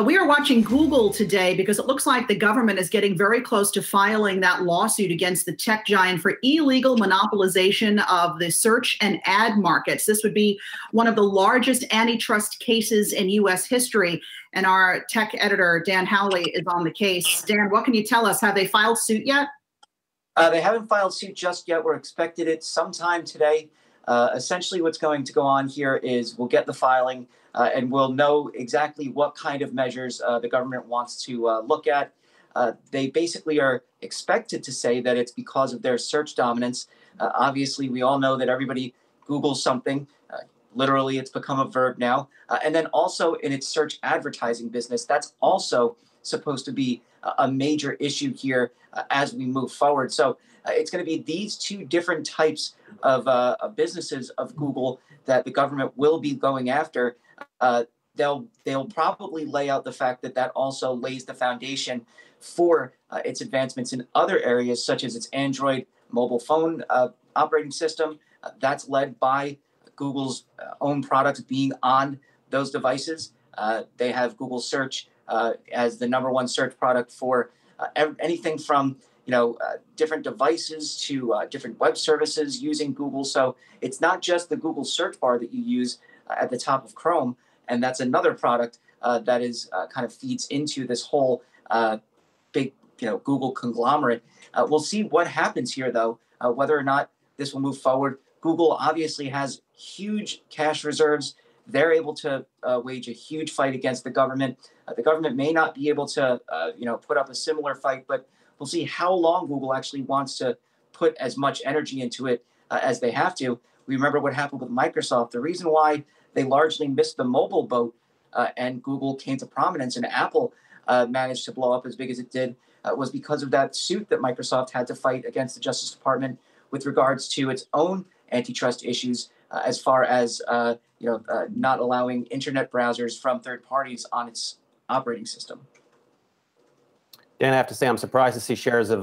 We are watching Google today because it looks like the government is getting very close to filing that lawsuit against the tech giant for illegal monopolization of the search and ad markets. This would be one of the largest antitrust cases in U.S. history. And our tech editor, Dan Howley, is on the case. Dan, what can you tell us? Have they filed suit yet? They haven't filed suit just yet. We're expected it sometime today. Essentially, what's going to go on here is we'll get the filing and we'll know exactly what kind of measures the government wants to look at. They basically are expected to say that it's because of their search dominance. Obviously, we all know that everybody Googles something. Literally, it's become a verb now. And then also in its search advertising business, that's also supposed to be a major issue here as we move forward. So it's going to be these two different types of businesses of Google that the government will be going after. They'll probably lay out the fact that that also lays the foundation for its advancements in other areas, such as its Android mobile phone operating system. That's led by Google's own products being on those devices. They have Google Search as the #1 search product for anything from different devices to different web services using Google. So it's not just the Google search bar that you use at the top of Chrome. And that's another product that is kind of feeds into this whole big Google conglomerate. We'll see what happens here, though, whether or not this will move forward. Google obviously has huge cash reserves. They're able to wage a huge fight against the government. The government may not be able to, put up a similar fight, but we'll see how long Google actually wants to put as much energy into it as they have to. We remember what happened with Microsoft. The reason why they largely missed the mobile boat and Google came to prominence and Apple managed to blow up as big as it did was because of that suit that Microsoft had to fight against the Justice Department with regards to its own antitrust issues as far as not allowing internet browsers from third parties on its operating system. Dan, I have to say I'm surprised to see shares of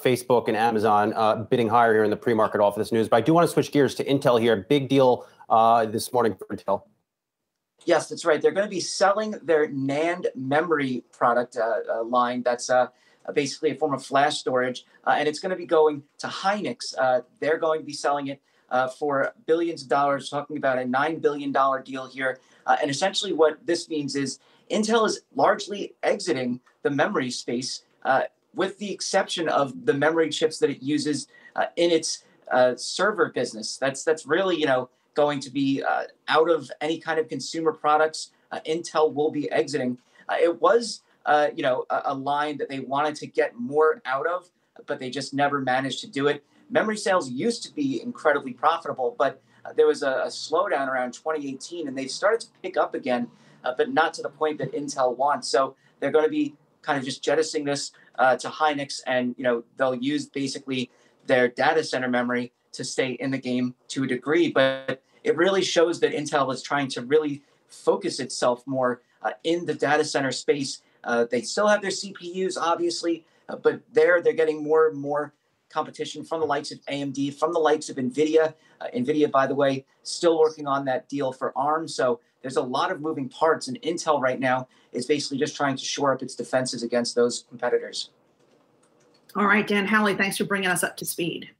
Facebook and Amazon bidding higher here in the pre-market off of this news. But I do want to switch gears to Intel here. Big deal this morning for Intel. Yes, that's right. They're going to be selling their Nand memory product line. That's basically a form of flash storage, and it's going to be going to Hynix. They're going to be selling it for billions of dollars, talking about a $9 billion deal here. And essentially what this means is Intel is largely exiting the memory space with the exception of the memory chips that it uses in its server business. That's really, going to be out of any kind of consumer products. Intel will be exiting. It was, a line that they wanted to get more out of, but they just never managed to do it. Memory sales used to be incredibly profitable, but there was a slowdown around 2018, and they started to pick up again, but not to the point that Intel wants. So they're going to be kind of just jettisoning this to Hynix, and they'll use basically their data center memory to stay in the game to a degree. But it really shows that Intel is trying to really focus itself more in the data center space. They still have their CPUs, obviously, but they're getting more and more competition from the likes of AMD, from the likes of NVIDIA. NVIDIA, by the way, still working on that deal for ARM. So there's a lot of moving parts, and Intel right now is basically just trying to shore up its defenses against those competitors. All right, Dan Howley, thanks for bringing us up to speed.